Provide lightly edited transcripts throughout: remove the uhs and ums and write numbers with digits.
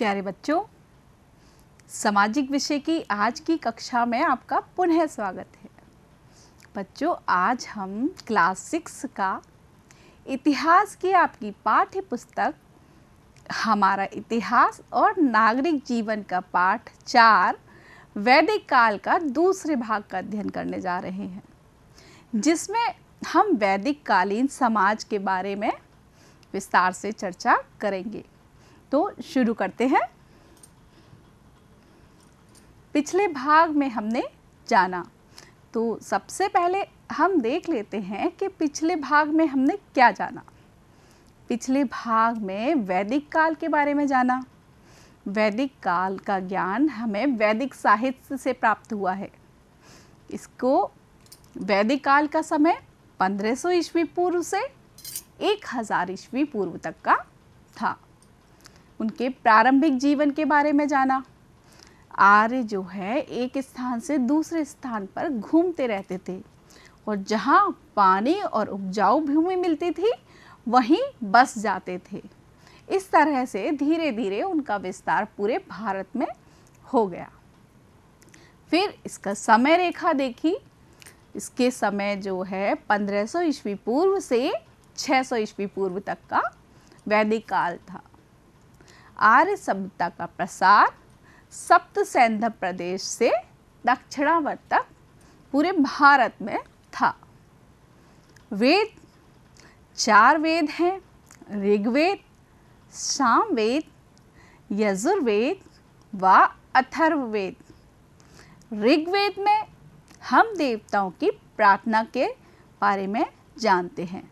प्यारे बच्चों, सामाजिक विषय की आज की कक्षा में आपका पुनः स्वागत है। बच्चों, आज हम क्लास 6 का इतिहास की आपकी पाठ्य पुस्तक हमारा इतिहास और नागरिक जीवन का पाठ 4 वैदिक काल का दूसरे भाग का अध्ययन करने जा रहे हैं, जिसमें हम वैदिक कालीन समाज के बारे में विस्तार से चर्चा करेंगे। तो शुरू करते हैं। पिछले भाग में हमने जाना, तो सबसे पहले हम देख लेते हैं कि पिछले भाग में हमने क्या जाना। पिछले भाग में वैदिक काल के बारे में जाना। वैदिक काल का ज्ञान हमें वैदिक साहित्य से प्राप्त हुआ है। इसको वैदिक काल का समय 1500 ईस्वी पूर्व से 1000 ईस्वी पूर्व तक का था। उनके प्रारंभिक जीवन के बारे में जाना। आर्य जो है एक स्थान से दूसरे स्थान पर घूमते रहते थे और जहाँ पानी और उपजाऊ भूमि मिलती थी वहीं बस जाते थे। इस तरह से धीरे धीरे उनका विस्तार पूरे भारत में हो गया। फिर इसका समय रेखा देखी। इसके समय जो है 1500 ईस्वी पूर्व से 600 ईस्वी पूर्व तक का वैदिक काल था। आर्य सभ्यता का प्रसार सप्त सैंधव प्रदेश से दक्षिणावर्त तक पूरे भारत में था। वेद 4 वेद हैं: ऋग्वेद, सामवेद, यजुर्वेद व अथर्ववेद। ऋग्वेद में हम देवताओं की प्रार्थना के बारे में जानते हैं।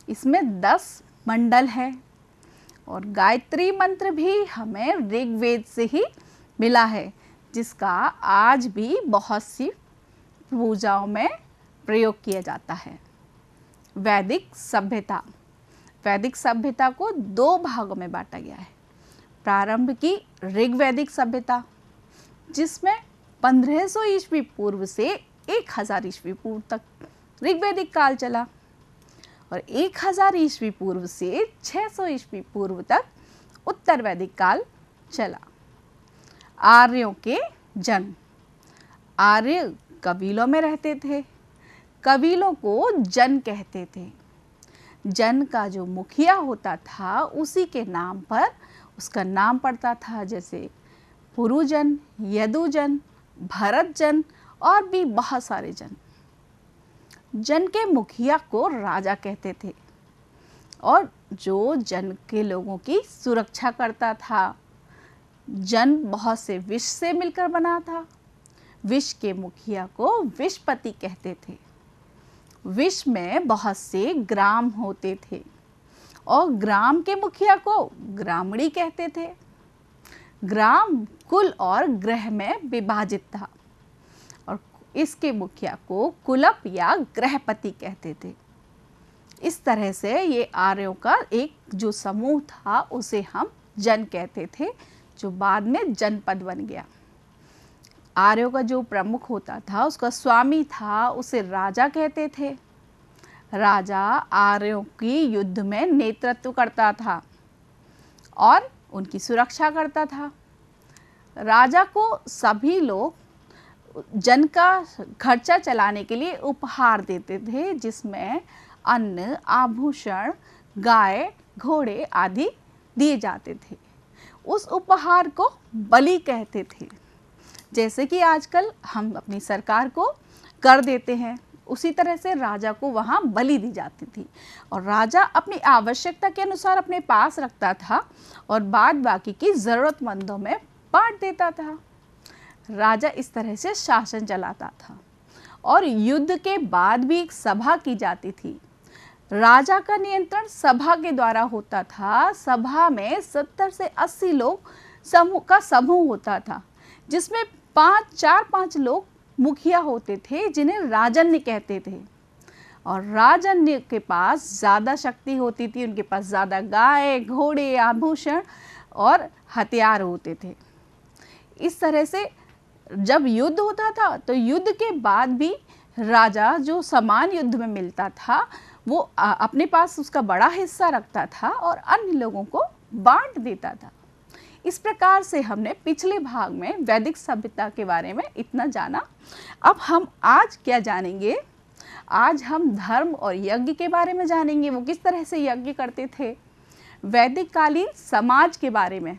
इसमें 10 मंडल हैं और गायत्री मंत्र भी हमें ऋग्वेद से ही मिला है, जिसका आज भी बहुत सी पूजाओं में प्रयोग किया जाता है। वैदिक सभ्यता। वैदिक सभ्यता को 2 भागों में बांटा गया है। प्रारंभ की ऋग्वैदिक सभ्यता, जिसमें 1500 ईस्वी पूर्व से 1000 ईस्वी पूर्व तक ऋग्वैदिक काल चला और 1000 ईस्वी पूर्व से 600 ईस्वी पूर्व तक उत्तर वैदिक काल चला। आर्यों के जन्म। आर्य कबीलों में रहते थे। कबीलों को जन कहते थे। जन का जो मुखिया होता था उसी के नाम पर उसका नाम पड़ता था, जैसे पुरुजन, यदुजन, भरतजन और भी बहुत सारे जन। जन के मुखिया को राजा कहते थे और जो जन के लोगों की सुरक्षा करता था। जन बहुत से विष से मिलकर बना था। विष के मुखिया को विषपति कहते थे। विष में बहुत से ग्राम होते थे और ग्राम के मुखिया को ग्रामणी कहते थे। ग्राम कुल और ग्रह में विभाजित था और इसके मुखिया को कुलप या ग्रहपति कहते थे। इस तरह से ये आर्यों का एक जो समूह था उसे हम जन कहते थे, जो बाद में जनपद बन गया। आर्यों का जो प्रमुख होता था उसका स्वामी था, उसे राजा कहते थे। राजा आर्यों की युद्ध में नेतृत्व करता था और उनकी सुरक्षा करता था। राजा को सभी लोग जन का खर्चा चलाने के लिए उपहार देते थे, जिसमें अन्न, आभूषण, गाय, घोड़े आदि दिए जाते थे। उस उपहार को बलि कहते थे। जैसे कि आजकल हम अपनी सरकार को कर देते हैं, उसी तरह से राजा को वहाँ बलि दी जाती थी और राजा अपनी आवश्यकता के अनुसार अपने पास रखता था और बाद बाकी की ज़रूरतमंदों में बांट देता था। राजा इस तरह से शासन चलाता था और युद्ध के बाद भी एक सभा की जाती थी। राजा का नियंत्रण सभा के द्वारा होता था। सभा में 70 से 80 लोग समूह होता था, जिसमें 4-5 लोग मुखिया होते थे, जिन्हें राजन्य कहते थे। और राजन्य के पास ज़्यादा शक्ति होती थी। उनके पास ज़्यादा गाय, घोड़े, आभूषण और हथियार होते थे। इस तरह से जब युद्ध होता था तो युद्ध के बाद भी राजा जो सामान युद्ध में मिलता था वो अपने पास उसका बड़ा हिस्सा रखता था और अन्य लोगों को बांट देता था। इस प्रकार से हमने पिछले भाग में वैदिक सभ्यता के बारे में इतना जाना। अब हम आज क्या जानेंगे? आज हम धर्म और यज्ञ के बारे में जानेंगे, वो किस तरह से यज्ञ करते थे। वैदिक कालीन समाज के बारे में,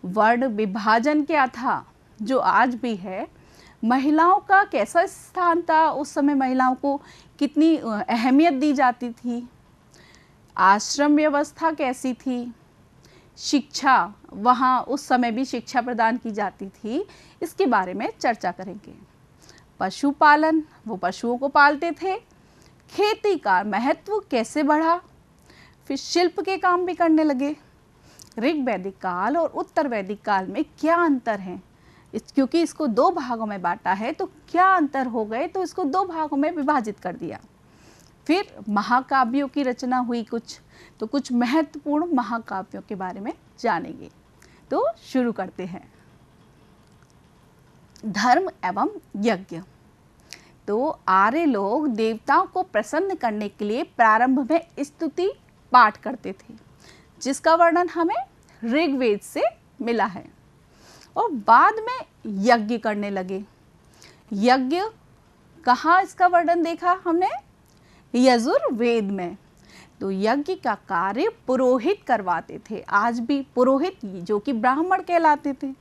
वर्ण विभाजन क्या था जो आज भी है, महिलाओं का कैसा स्थान था, उस समय महिलाओं को कितनी अहमियत दी जाती थी, आश्रम व्यवस्था कैसी थी, शिक्षा, वहाँ उस समय भी शिक्षा प्रदान की जाती थी, इसके बारे में चर्चा करेंगे। पशुपालन, वो पशुओं को पालते थे। खेती का महत्व कैसे बढ़ा, फिर शिल्प के काम भी करने लगे। ऋग वैदिक काल और उत्तर वैदिक काल में क्या अंतर है, क्योंकि इसको दो भागों में बांटा है तो क्या अंतर हो गए, तो इसको दो भागों में विभाजित कर दिया। फिर महाकाव्यों की रचना हुई कुछ महत्वपूर्ण महाकाव्यों के बारे में जानेंगे। तो शुरू करते हैं। धर्म एवं यज्ञ। तो आर्य लोग देवताओं को प्रसन्न करने के लिए प्रारंभ में स्तुति पाठ करते थे, जिसका वर्णन हमें ऋग्वेद से मिला है, और बाद में यज्ञ करने लगे। यज्ञ कहाँ इसका वर्णन देखा हमने? यजुर्वेद में। तो यज्ञ का कार्य पुरोहित करवाते थे। आज भी पुरोहित, जो कि ब्राह्मण कहलाते थे,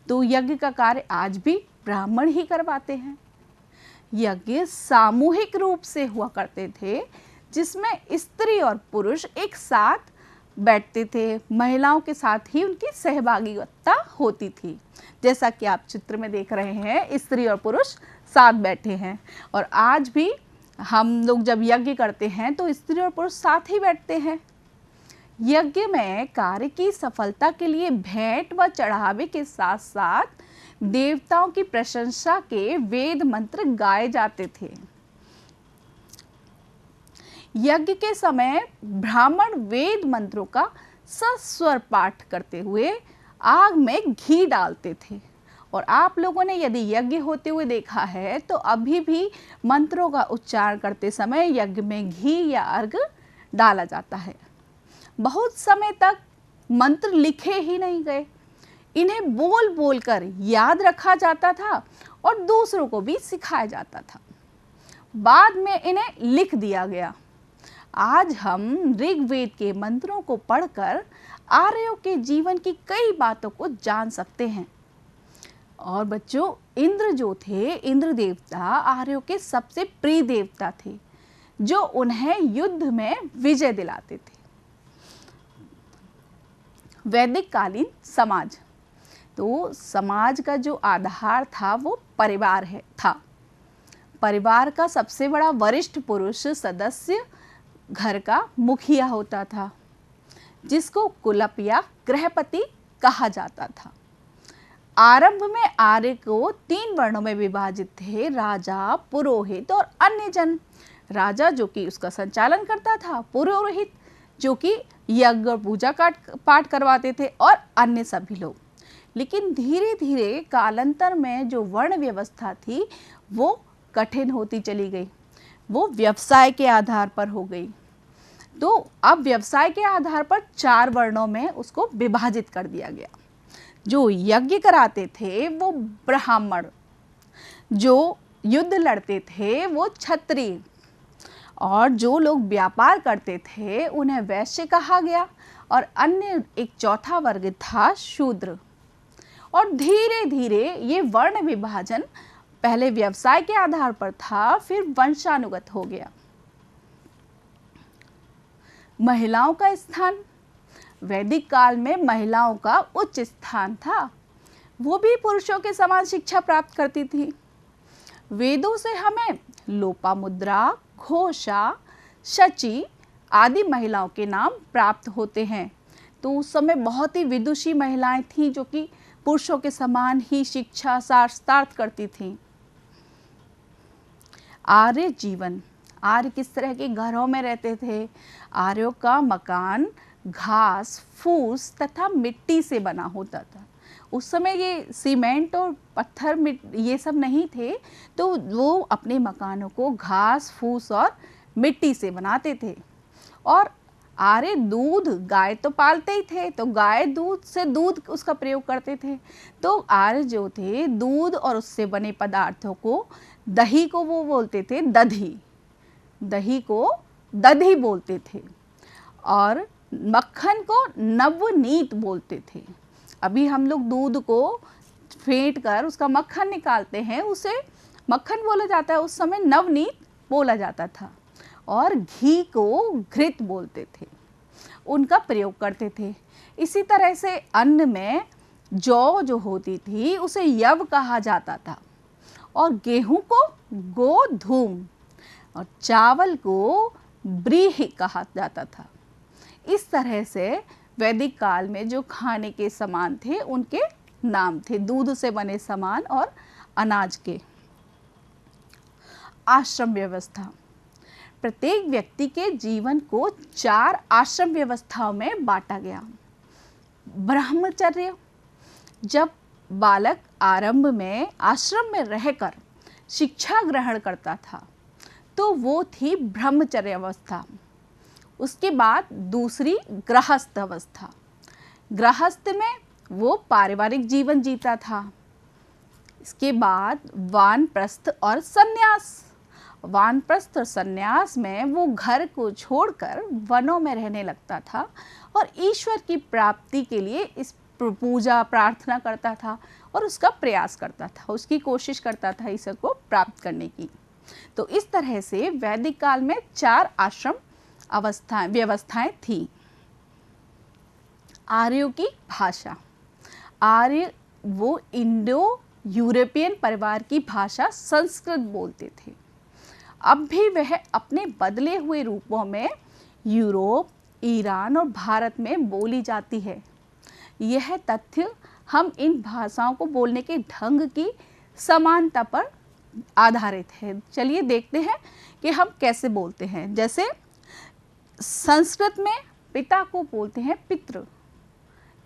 तो यज्ञ का कार्य आज भी ब्राह्मण ही करवाते हैं। यज्ञ सामूहिक रूप से हुआ करते थे, जिसमें स्त्री और पुरुष एक साथ बैठते थे। महिलाओं के साथ ही उनकी सहभागिता होती थी, जैसा कि आप चित्र में देख रहे हैं, स्त्री और पुरुष साथ बैठे हैं। और आज भी हम लोग जब यज्ञ करते हैं तो स्त्री और पुरुष साथ ही बैठते हैं। यज्ञ में कार्य की सफलता के लिए भेंट व चढ़ावे के साथ साथ देवताओं की प्रशंसा के वेद मंत्र गाए जाते थे। यज्ञ के समय ब्राह्मण वेद मंत्रों का सस्वर पाठ करते हुए आग में घी डालते थे। और आप लोगों ने यदि यज्ञ होते हुए देखा है तो अभी भी मंत्रों का उच्चारण करते समय यज्ञ में घी या अर्घ डाला जाता है। बहुत समय तक मंत्र लिखे ही नहीं गए, इन्हें बोल बोल कर याद रखा जाता था और दूसरों को भी सिखाया जाता था। बाद में इन्हें लिख दिया गया। आज हम ऋग्वेद के मंत्रों को पढ़कर आर्यों के जीवन की कई बातों को जान सकते हैं। और बच्चों, इंद्र जो थे, इंद्र देवता आर्यों के सबसे प्रिय देवता थे, जो उन्हें युद्ध में विजय दिलाते थे। वैदिक कालीन समाज। तो समाज का जो आधार था वो परिवार था। परिवार का सबसे बड़ा वरिष्ठ पुरुष सदस्य घर का मुखिया होता था, जिसको कुलप या गृहपति कहा जाता था। आरंभ में आर्य को 3 वर्णों में विभाजित थे: राजा, पुरोहित और अन्य जन। राजा जो कि उसका संचालन करता था, पुरोहित जो कि यज्ञ पूजा पाठ करवाते थे, और अन्य सभी लोग। लेकिन धीरे धीरे कालांतर में जो वर्ण व्यवस्था थी वो कठिन होती चली गई, वो व्यवसाय के आधार पर हो गई। तो अब व्यवसाय के आधार पर 4 वर्णों में उसको विभाजित कर दिया गया। जो यज्ञ कराते थे वो ब्राह्मण, जो युद्ध लड़ते थे वो क्षत्रिय, और जो लोग व्यापार करते थे उन्हें वैश्य कहा गया, और अन्य एक चौथा वर्ग था शूद्र। और धीरे धीरे ये वर्ण विभाजन पहले व्यवसाय के आधार पर था, फिर वंशानुगत हो गया। महिलाओं का स्थान। वैदिक काल में महिलाओं का उच्च स्थान था, वो भी पुरुषों के समान शिक्षा प्राप्त करती थी। वेदों से हमें लोपामुद्रा, घोषा, शची आदि महिलाओं के नाम प्राप्त होते हैं। तो उस समय बहुत ही विदुषी महिलाएं थीं, जो कि पुरुषों के समान ही शिक्षा शास्त्रार्थ करती थीं। आर्य जीवन। आर्य किस तरह के घरों में रहते थे? आर्यों का मकान घास, फूस तथा मिट्टी से बना होता था। उस समय ये सीमेंट और पत्थर ये सब नहीं थे, तो वो अपने मकानों को घास, फूस और मिट्टी से बनाते थे। और आर्य दूध, गाय तो पालते ही थे, तो गाय दूध से दूध उसका प्रयोग करते थे। तो आर्य जो थे दूध और उससे बने पदार्थों को, दही को वो बोलते थे दधी, दही को दधी बोलते थे, और मक्खन को नवनीत बोलते थे। अभी हम लोग दूध को फेंट कर उसका मक्खन निकालते हैं, उसे मक्खन बोला जाता है, उस समय नवनीत बोला जाता था। और घी को घृत बोलते थे, उनका प्रयोग करते थे। इसी तरह से अन्न में जौ जो होती थी उसे यव कहा जाता था, और गेहूं को गोधूम, और चावल को ब्रीहि कहा जाता था। इस तरह से वैदिक काल में जो खाने के सामान थे उनके नाम थे, दूध से बने सामान और अनाज के। आश्रम व्यवस्था, प्रत्येक व्यक्ति के जीवन को 4 आश्रम व्यवस्थाओं में बांटा गया। ब्रह्मचर्य, जब बालक आरंभ में आश्रम में रहकर शिक्षा ग्रहण करता था तो वो थी ब्रह्मचर्य अवस्था। उसके बाद दूसरी गृहस्थ अवस्था, गृहस्थ में वो पारिवारिक जीवन जीता था। इसके बाद वानप्रस्थ और सन्यास, वानप्रस्थ और सन्यास में वो घर को छोड़कर वनों में रहने लगता था और ईश्वर की प्राप्ति के लिए इस पूजा प्रार्थना करता था और उसका प्रयास करता था, उसकी कोशिश करता था ईश्वर को प्राप्त करने की। तो इस तरह से वैदिक काल में 4 आश्रम व्यवस्थाएं थी। आर्यों की भाषा, आर्य वो इंडो यूरोपियन परिवार की भाषा संस्कृत बोलते थे। अब भी वह अपने बदले हुए रूपों में यूरोप, ईरान और भारत में बोली जाती है। यह तथ्य हम इन भाषाओं को बोलने के ढंग की समानता पर आधारित है। चलिए देखते हैं कि हम कैसे बोलते हैं। जैसे संस्कृत में पिता को बोलते हैं पितृ,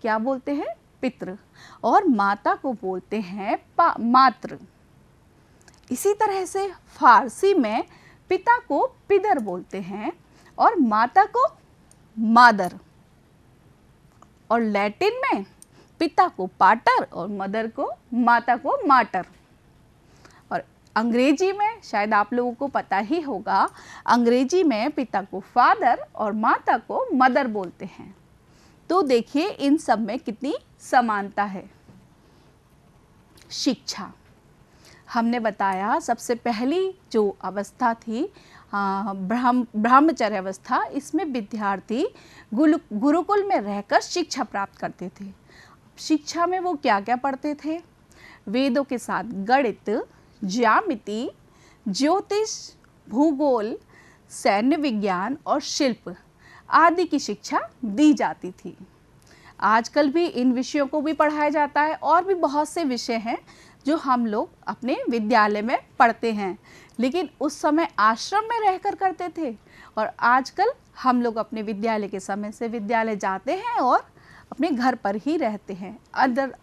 क्या बोलते हैं? पितृ। और माता को बोलते हैं मातृ। इसी तरह से फारसी में पिता को पिदर बोलते हैं और माता को मादर। और लैटिन में पिता को पाटर और मदर को, माता को माटर। और अंग्रेजी में शायद आप लोगों को पता ही होगा, अंग्रेजी में पिता को फादर और माता को मदर बोलते हैं। तो देखिए इन सब में कितनी समानता है। शिक्षा, हमने बताया सबसे पहली जो अवस्था थी ब्रह्मचर्य अवस्था, इसमें विद्यार्थी गुरुकुल में रहकर शिक्षा प्राप्त करते थे। शिक्षा में वो क्या क्या पढ़ते थे? वेदों के साथ गणित, ज्यामिति, ज्योतिष, भूगोल, सैन्य विज्ञान और शिल्प आदि की शिक्षा दी जाती थी। आजकल भी इन विषयों को भी पढ़ाया जाता है और भी बहुत से विषय हैं जो हम लोग अपने विद्यालय में पढ़ते हैं, लेकिन उस समय आश्रम में रहकर करते थे। और आजकल हम लोग अपने विद्यालय के समय से विद्यालय जाते हैं और अपने घर पर ही रहते हैं,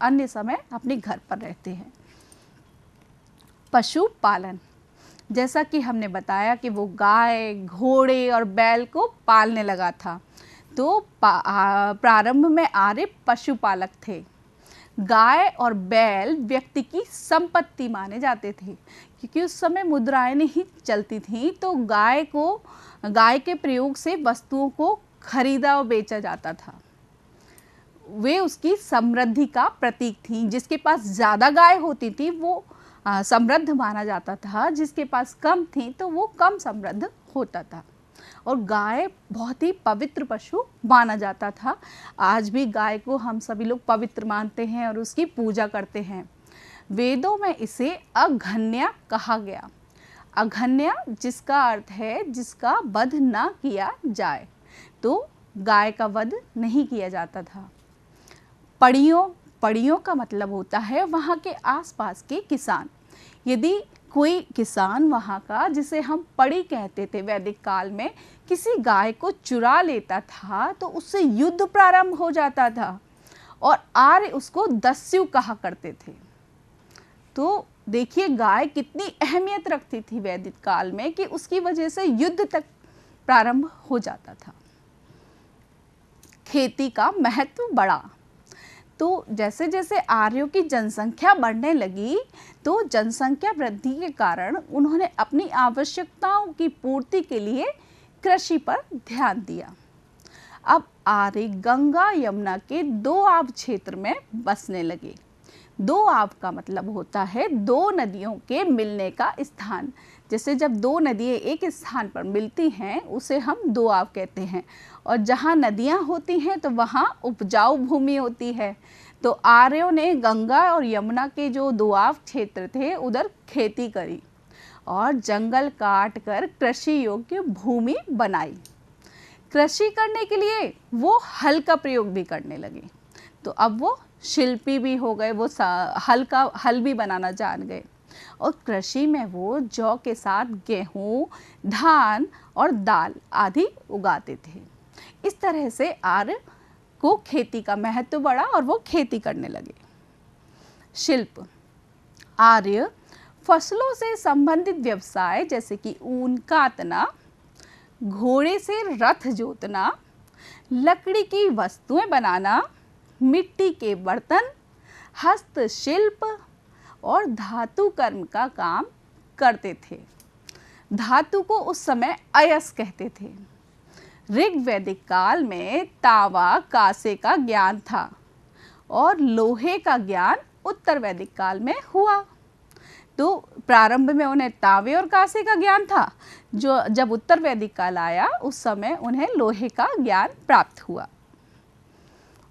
अन्य समय अपने घर पर रहते हैं। पशुपालन, जैसा कि हमने बताया कि वो गाय, घोड़े और बैल को पालने लगा था, तो प्रारंभ में आर्य पशुपालक थे। गाय और बैल व्यक्ति की संपत्ति माने जाते थे, क्योंकि उस समय मुद्राएं नहीं चलती थीं, तो गाय के प्रयोग से वस्तुओं को खरीदा और बेचा जाता था। वे उसकी समृद्धि का प्रतीक थी। जिसके पास ज़्यादा गाय होती थी वो समृद्ध माना जाता था, जिसके पास कम थी तो वो कम समृद्ध होता था। और गाय बहुत ही पवित्र पशु माना जाता था। आज भी गाय को हम सभी लोग पवित्र मानते हैं और उसकी पूजा करते हैं। वेदों में इसे अघन्या कहा गया। अघन्या जिसका अर्थ है जिसका वध ना किया जाए, तो गाय का वध नहीं किया जाता था। पड़ियों का मतलब होता है वहाँ के आसपास के किसान। यदि कोई किसान वहाँ का, जिसे हम पड़ी कहते थे वैदिक काल में, किसी गाय को चुरा लेता था तो उससे युद्ध प्रारंभ हो जाता था और आर्य उसको दस्यु कहा करते थे। तो देखिए गाय कितनी अहमियत रखती थी वैदिक काल में कि उसकी वजह से युद्ध तक प्रारंभ हो जाता था। खेती का महत्व बढ़ा। तो जैसे जैसे आर्यों की जनसंख्या बढ़ने लगी तो जनसंख्या वृद्धि के कारण उन्होंने अपनी आवश्यकताओं की पूर्ति के लिए कृषि पर ध्यान दिया। अब आर्य गंगा यमुना के दो आब क्षेत्र में बसने लगे। दो आब का मतलब होता है दो नदियों के मिलने का स्थान। जैसे जब दो नदियाँ एक स्थान पर मिलती हैं उसे हम दो आब कहते हैं, और जहाँ नदियाँ होती हैं तो वहाँ उपजाऊ भूमि होती है। तो आर्यों ने गंगा और यमुना के जो दोआब क्षेत्र थे उधर खेती करी और जंगल काट कर कृषि योग्य भूमि बनाई। कृषि करने के लिए वो हल का प्रयोग भी करने लगे। तो अब वो शिल्पी भी हो गए, वो हल भी बनाना जान गए। और कृषि में वो जौ के साथ गेहूँ, धान और दाल आदि उगाते थे। इस तरह से आर्य को खेती का महत्व बढ़ा और वो खेती करने लगे। शिल्प। आर्य फसलों से संबंधित व्यवसाय जैसे कि ऊन काटना, घोड़े से रथ जोतना, लकड़ी की वस्तुएं बनाना, मिट्टी के बर्तन, हस्तशिल्प और धातु कर्म का काम करते थे। धातु को उस समय अयस्क कहते थे। ऋग्वैदिक काल में तावा कांसे का ज्ञान था और लोहे का ज्ञान उत्तर वैदिक काल में हुआ। तो प्रारंभ में उन्हें तावे और कांसे का ज्ञान था, जो जब उत्तर वैदिक काल आया उस समय उन्हें लोहे का ज्ञान प्राप्त हुआ।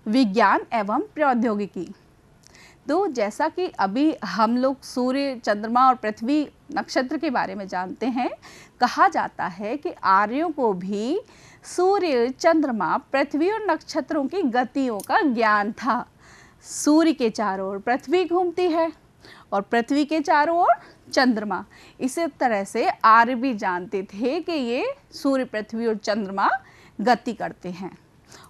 विज्ञान एवं प्रौद्योगिकी। तो जैसा कि अभी हम लोग सूर्य, चंद्रमा और पृथ्वी, नक्षत्र के बारे में जानते हैं, कहा जाता है कि आर्यों को भी सूर्य, चंद्रमा, पृथ्वी और नक्षत्रों की गतियों का ज्ञान था। सूर्य के चारों ओर पृथ्वी घूमती है और पृथ्वी के चारों ओर चंद्रमा। इसी तरह से आर्य भी जानते थे कि ये सूर्य, पृथ्वी और चंद्रमा गति करते हैं।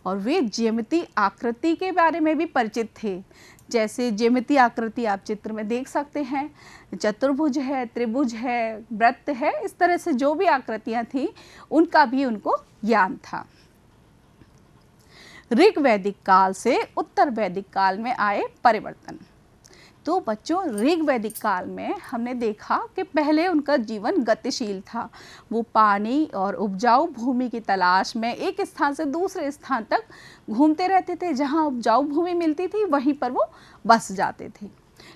और वे ज्यामिति आकृति के बारे में भी परिचित थे। जैसे ज्यामिति आकृति आप चित्र में देख सकते हैं, चतुर्भुज है, त्रिभुज है, वृत्त है, इस तरह से जो भी आकृतियां थी उनका भी उनको ज्ञान था। ऋग्वैदिक काल से उत्तर वैदिक काल में आए परिवर्तन। तो बच्चों, ऋग्वैदिक काल में हमने देखा कि पहले उनका जीवन गतिशील था। वो पानी और उपजाऊ भूमि की तलाश में एक स्थान से दूसरे स्थान तक घूमते रहते थे। जहाँ उपजाऊ भूमि मिलती थी वहीं पर वो बस जाते थे।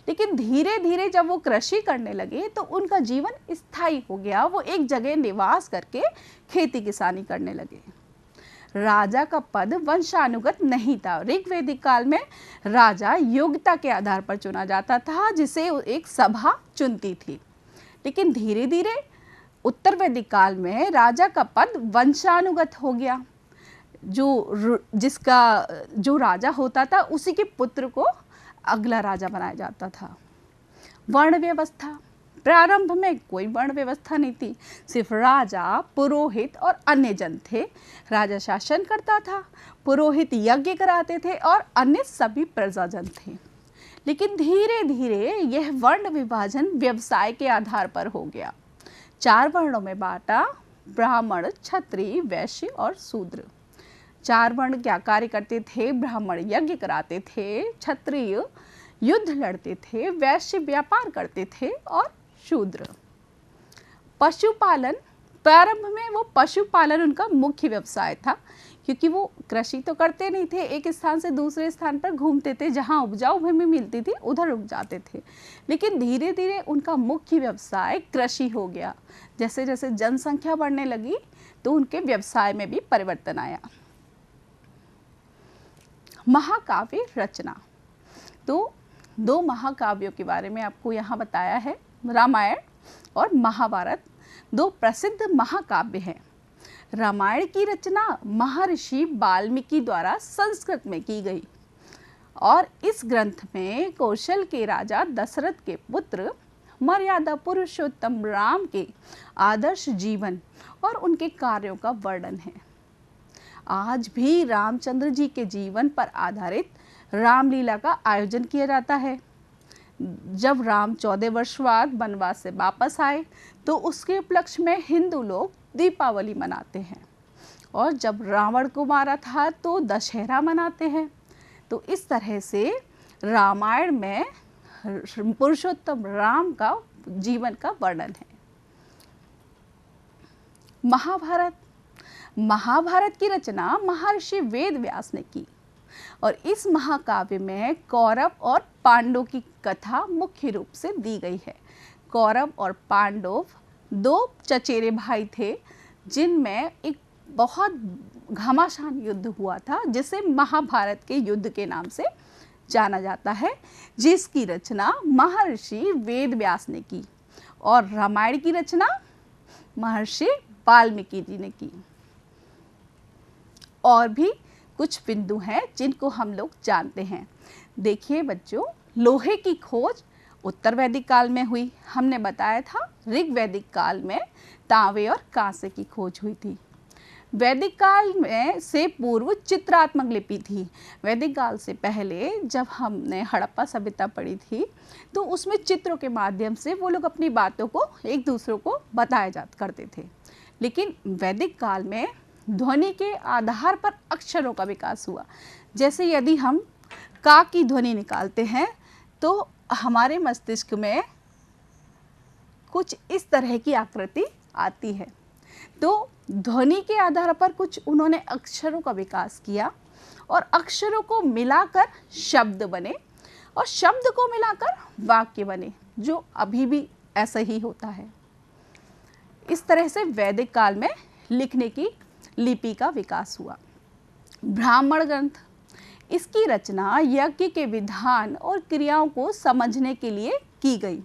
लेकिन धीरे धीरे जब वो कृषि करने लगे तो उनका जीवन स्थायी हो गया। वो एक जगह निवास करके खेती किसानी करने लगे। राजा का पद वंशानुगत नहीं था। ऋग्वैदिक काल में राजा योग्यता के आधार पर चुना जाता था, जिसे एक सभा चुनती थी। लेकिन धीरे धीरे उत्तर वैदिक काल में राजा का पद वंशानुगत हो गया। जो राजा होता था उसी के पुत्र को अगला राजा बनाया जाता था। वर्ण व्यवस्था। प्रारंभ में कोई वर्ण व्यवस्था नहीं थी, सिर्फ राजा, पुरोहित और अन्य जन थे। राजा शासन करता था, पुरोहित यज्ञ कराते थे और अन्य सभी प्रजाजन थे। लेकिन धीरे धीरे यह वर्ण विभाजन व्यवसाय के आधार पर हो गया। 4 वर्णों में बांटा, ब्राह्मण, क्षत्रिय, वैश्य और शूद्र। 4 वर्ण क्या कार्य करते थे? ब्राह्मण यज्ञ कराते थे, क्षत्रिय युद्ध लड़ते थे, वैश्य व्यापार करते थे और शूद्र पशुपालन। प्रारंभ में वो पशुपालन उनका मुख्य व्यवसाय था, क्योंकि वो कृषि तो करते नहीं थे, एक स्थान से दूसरे स्थान पर घूमते थे, जहाँ उपजाऊ भूमि मिलती थी उधर रुक जाते थे। लेकिन धीरे धीरे उनका मुख्य व्यवसाय कृषि हो गया। जैसे जैसे जनसंख्या बढ़ने लगी तो उनके व्यवसाय में भी परिवर्तन आया। महाकाव्य रचना। तो 2 महाकाव्यों के बारे में आपको यहाँ बताया है। रामायण और महाभारत 2 प्रसिद्ध महाकाव्य हैं। रामायण की रचना महर्षि वाल्मीकि द्वारा संस्कृत में की गई और इस ग्रंथ में कौशल के राजा दशरथ के पुत्र मर्यादा पुरुषोत्तम राम के आदर्श जीवन और उनके कार्यों का वर्णन है। आज भी रामचंद्र जी के जीवन पर आधारित रामलीला का आयोजन किया जाता है। जब राम 14 वर्ष बाद वनवास से वापस आए तो उसके उपलक्ष्य में हिंदू लोग दीपावली मनाते हैं और जब रावण को मारा था तो दशहरा मनाते हैं। तो इस तरह से रामायण में पुरुषोत्तम राम का जीवन का वर्णन है। महाभारत, महाभारत की रचना महर्षि वेद व्यास ने की और इस महाकाव्य में कौरव और पांडव की कथा मुख्य रूप से दी गई है। कौरव और पांडव दो चचेरे भाई थे जिनमें एक बहुत घमासान युद्ध हुआ था जिसे महाभारत के युद्ध के नाम से जाना जाता है, जिसकी रचना महर्षि वेद व्यास ने की और रामायण की रचना महर्षि वाल्मीकि जी ने की। और भी कुछ बिंदु हैं जिनको हम लोग जानते हैं। देखिए बच्चों, लोहे की खोज उत्तर वैदिक काल में हुई। हमने बताया था ऋग वैदिक काल में तांबे और कांसे की खोज हुई थी। वैदिक काल में से पूर्व चित्रात्मक लिपि थी। वैदिक काल से पहले जब हमने हड़प्पा सभ्यता पढ़ी थी तो उसमें चित्रों के माध्यम से वो लोग अपनी बातों को एक दूसरों को बताया करते थे। लेकिन वैदिक काल में ध्वनि के आधार पर अक्षरों का विकास हुआ। जैसे यदि हम का की ध्वनि निकालते हैं तो हमारे मस्तिष्क में कुछ इस तरह की आकृति आती है। तो ध्वनि के आधार पर कुछ उन्होंने अक्षरों का विकास किया और अक्षरों को मिलाकर शब्द बने और शब्द को मिलाकर वाक्य बने, जो अभी भी ऐसा ही होता है। इस तरह से वैदिक काल में लिखने की लिपि का विकास हुआ। ब्राह्मण ग्रंथ, इसकी रचना यज्ञ के विधान और क्रियाओं को समझने के लिए की गई।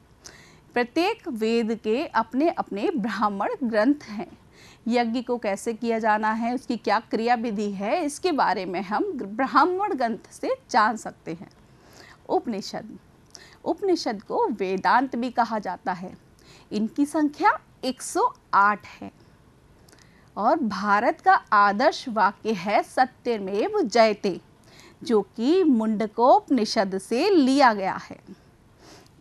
प्रत्येक वेद के अपने अपने ब्राह्मण ग्रंथ हैं। यज्ञ को कैसे किया जाना है, उसकी क्या क्रिया विधि है, इसके बारे में हम ब्राह्मण ग्रंथ से जान सकते हैं। उपनिषद, उपनिषद को वेदांत भी कहा जाता है। इनकी संख्या 108 है और भारत का आदर्श वाक्य है सत्यमेव जयते, जो कि मुंडकोपनिषद से लिया गया है।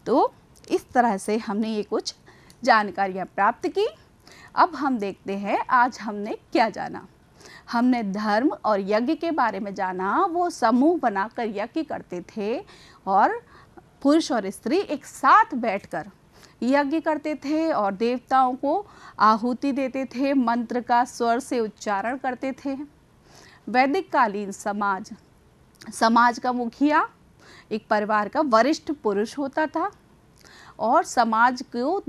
तो इस तरह से हमने ये कुछ जानकारियाँ प्राप्त की। अब हम देखते हैं आज हमने क्या जाना। हमने धर्म और यज्ञ के बारे में जाना। वो समूह बनाकर यज्ञ करते थे और पुरुष और स्त्री एक साथ बैठकर यज्ञ करते थे और देवताओं को आहुति देते थे, मंत्र का स्वर से उच्चारण करते थे। वैदिक कालीन समाज, समाज का मुखिया एक परिवार का वरिष्ठ पुरुष होता था और समाज को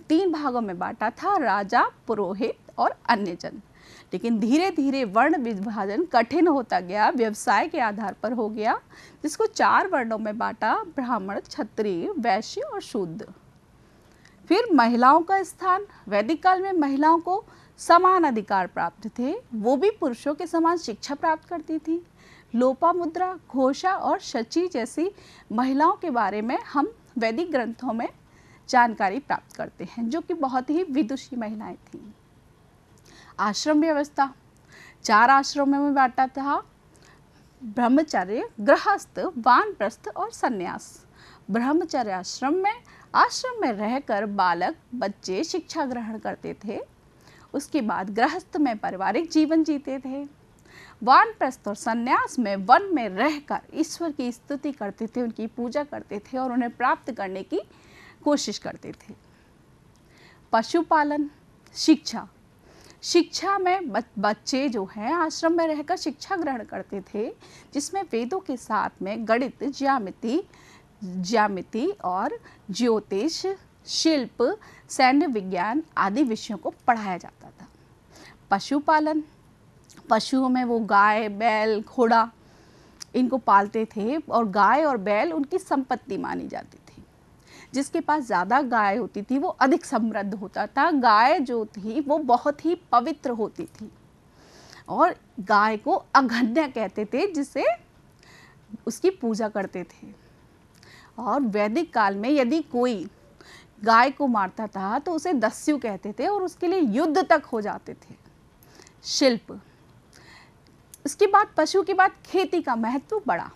तीन भागों में बांटा था, राजा, पुरोहित और अन्य जन। लेकिन धीरे धीरे वर्ण विभाजन कठिन होता गया, व्यवसाय के आधार पर हो गया, जिसको 4 वर्णों में बांटा, ब्राह्मण, क्षत्रिय, वैश्य और शूद्र। फिर महिलाओं का स्थान, वैदिक काल में महिलाओं को समान अधिकार प्राप्त थे, वो भी पुरुषों के समान शिक्षा प्राप्त करती थी। लोपामुद्रा, घोषा और शची जैसी महिलाओं के बारे में हम वैदिक ग्रंथों में जानकारी प्राप्त करते हैं, जो कि बहुत ही विदुषी महिलाएं थीं। आश्रम व्यवस्था 4 आश्रमों में बांटा था, ब्रह्मचर्य, गृहस्थ, वानप्रस्थ और संन्यास। ब्रह्मचर्य आश्रम में रहकर बालक बच्चे शिक्षा ग्रहण करते थे। उसके बाद गृहस्थ में पारिवारिक जीवन जीते थे। वानप्रस्थ और संन्यास में वन में रहकर ईश्वर की स्तुति करते थे, उनकी पूजा करते थे और उन्हें प्राप्त करने की कोशिश करते थे। पशुपालन, शिक्षा में बच्चे जो हैं आश्रम में रहकर शिक्षा ग्रहण करते थे, जिसमें वेदों के साथ में गणित, ज्यामिति और ज्योतिष, शिल्प, सैन्य विज्ञान आदि विषयों को पढ़ाया जाता था। पशुपालन, पशुओं में वो गाय, बैल, घोड़ा इनको पालते थे और गाय और बैल उनकी संपत्ति मानी जाती थी। जिसके पास ज़्यादा गाय होती थी वो अधिक समृद्ध होता था। गाय जो थी वो बहुत ही पवित्र होती थी और गाय को अघन्या कहते थे, जिसे उसकी पूजा करते थे। और वैदिक काल में यदि कोई गाय को मारता था तो उसे दस्यु कहते थे और उसके लिए युद्ध तक हो जाते थे। शिल्प, इसके बाद पशु के बाद खेती का महत्व बढ़ा।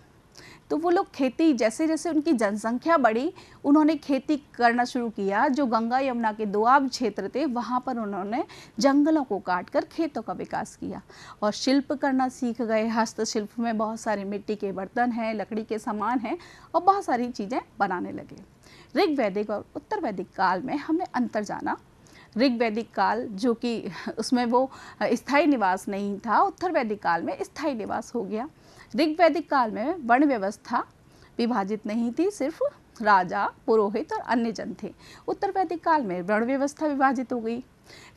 तो वो लोग खेती, जैसे जैसे उनकी जनसंख्या बढ़ी, उन्होंने खेती करना शुरू किया। जो गंगा यमुना के दोआब क्षेत्र थे वहाँ पर उन्होंने जंगलों को काट कर खेतों का विकास किया और शिल्प करना सीख गए। हस्तशिल्प में बहुत सारे मिट्टी के बर्तन हैं, लकड़ी के सामान हैं और बहुत सारी चीज़ें बनाने लगे। ऋग्वैदिक और उत्तर वैदिक काल में हमने अंतर जाना। ऋग्वैदिक काल जो कि उसमें वो स्थायी निवास नहीं था, उत्तर वैदिक काल में स्थायी निवास हो गया। ऋग्वैदिक काल में वर्ण व्यवस्था विभाजित नहीं थी, सिर्फ राजा, पुरोहित और अन्य जन थे। उत्तर वैदिक काल में वर्ण व्यवस्था विभाजित हो गई।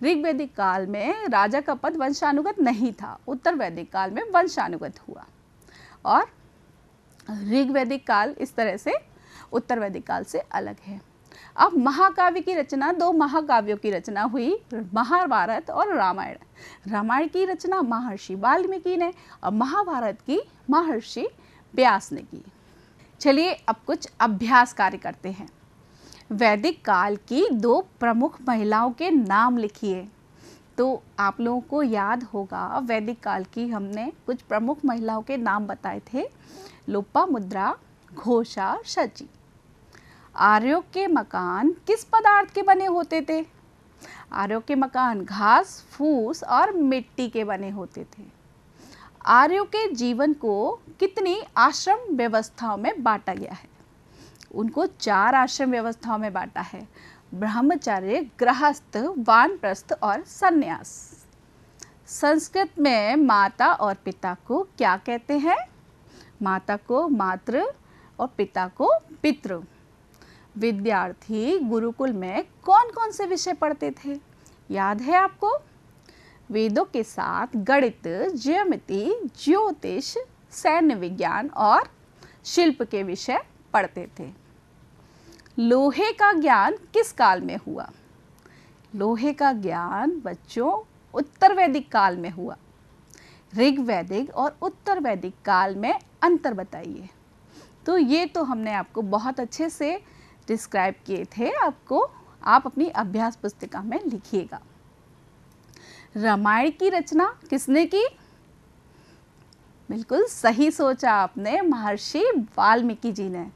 ऋग्वैदिक काल में राजा का पद वंशानुगत नहीं था, उत्तर वैदिक काल में वंशानुगत हुआ। और ऋग्वैदिक काल इस तरह से उत्तर वैदिक काल से अलग है। अब महाकाव्य की रचना, दो महाकाव्यों की रचना हुई, महाभारत और रामायण। रामायण की रचना महर्षि वाल्मीकि ने और महाभारत की महर्षि व्यास ने की। चलिए अब कुछ अभ्यास कार्य करते हैं। वैदिक काल की दो प्रमुख महिलाओं के नाम लिखिए। तो आप लोगों को याद होगा वैदिक काल की हमने कुछ प्रमुख महिलाओं के नाम बताए थे, लोपामुद्रा, घोषा, शची। आर्यों के मकान किस पदार्थ के बने होते थे? आर्यों के मकान घास, फूस और मिट्टी के बने होते थे। आर्यों के जीवन को कितनी आश्रम व्यवस्थाओं में बांटा गया है? उनको 4 आश्रम व्यवस्थाओं में बांटा है, ब्रह्मचर्य, गृहस्थ, वानप्रस्थ और संन्यास। संस्कृत में माता और पिता को क्या कहते हैं? माता को मातृ और पिता को पितृ। विद्यार्थी गुरुकुल में कौन कौन से विषय पढ़ते थे? याद है आपको? वेदों के साथ गणित, ज्यामिति, ज्योतिष, सैन्य विज्ञान और शिल्प के विषय पढ़ते थे। लोहे का ज्ञान किस काल में हुआ? लोहे का ज्ञान बच्चों उत्तर वैदिक काल में हुआ। ऋग्वैदिक और उत्तर वैदिक काल में अंतर बताइए। तो ये तो हमने आपको बहुत अच्छे से डिस्क्राइब किए थे, आप अपनी अभ्यास पुस्तिका में लिखिएगा। रामायण की रचना किसने की? बिल्कुल सही सोचा आपने, महर्षि वाल्मीकि जी ने।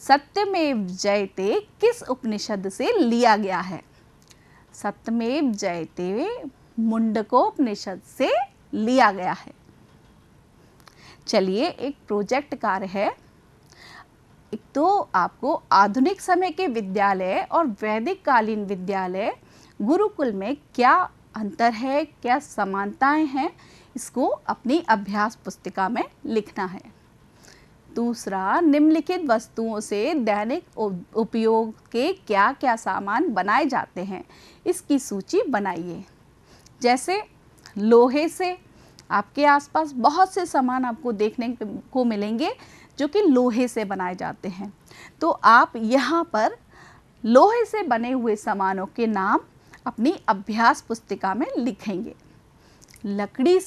सत्यमेव जयते किस उपनिषद से लिया गया है? सत्यमेव जयते मुंडकोपनिषद से लिया गया है। चलिए एक प्रोजेक्ट कार्य है। एक तो आपको आधुनिक समय के विद्यालय और वैदिक कालीन विद्यालय गुरुकुल में क्या अंतर है, क्या समानताएं हैं, इसको अपनी अभ्यास पुस्तिका में लिखना है। दूसरा, निम्नलिखित वस्तुओं से दैनिक उपयोग के क्या क्या सामान बनाए जाते हैं, इसकी सूची बनाइए। जैसे लोहे से आपके आसपास बहुत से सामान आपको देखने को मिलेंगे जो कि लोहे से बनाए जाते हैं। तो आप यहाँ पर लोहे से बने हुए सामानों के नाम अपनी अभ्यास पुस्तिका में लिखेंगे। लकड़ी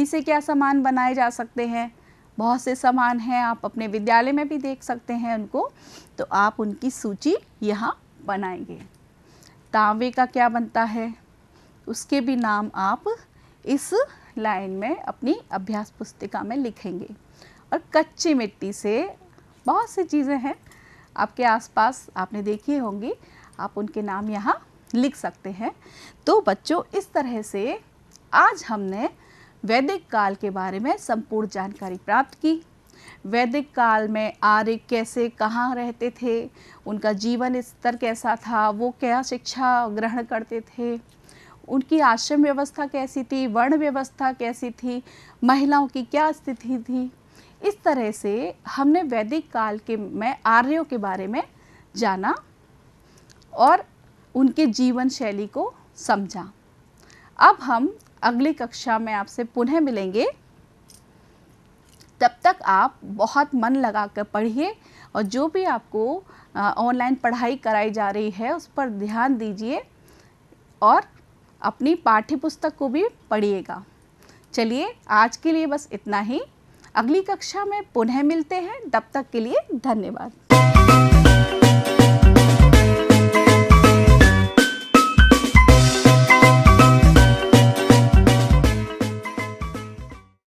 से क्या सामान बनाए जा सकते हैं? बहुत से सामान हैं, आप अपने विद्यालय में भी देख सकते हैं उनको, तो आप उनकी सूची यहाँ बनाएंगे। तांबे का क्या बनता है, उसके भी नाम आप इस लाइन में अपनी अभ्यास पुस्तिका में लिखेंगे। और कच्ची मिट्टी से बहुत सी चीज़ें हैं आपके आसपास, आपने देखी होंगी, आप उनके नाम यहाँ लिख सकते हैं। तो बच्चों, इस तरह से आज हमने वैदिक काल के बारे में संपूर्ण जानकारी प्राप्त की। वैदिक काल में आर्य कैसे, कहाँ रहते थे, उनका जीवन स्तर कैसा था, वो क्या शिक्षा ग्रहण करते थे, उनकी आश्रम व्यवस्था कैसी थी, वर्ण व्यवस्था कैसी थी, महिलाओं की क्या स्थिति थी। इस तरह से हमने वैदिक काल के में आर्यों के बारे में जाना और उनके जीवन शैली को समझा। अब हम अगली कक्षा में आपसे पुनः मिलेंगे। तब तक आप बहुत मन लगाकर पढ़िए और जो भी आपको ऑनलाइन पढ़ाई कराई जा रही है उस पर ध्यान दीजिए और अपनी पाठ्य पुस्तक को भी पढ़िएगा। चलिए आज के लिए बस इतना ही। अगली कक्षा में पुनः मिलते हैं, तब तक के लिए धन्यवाद।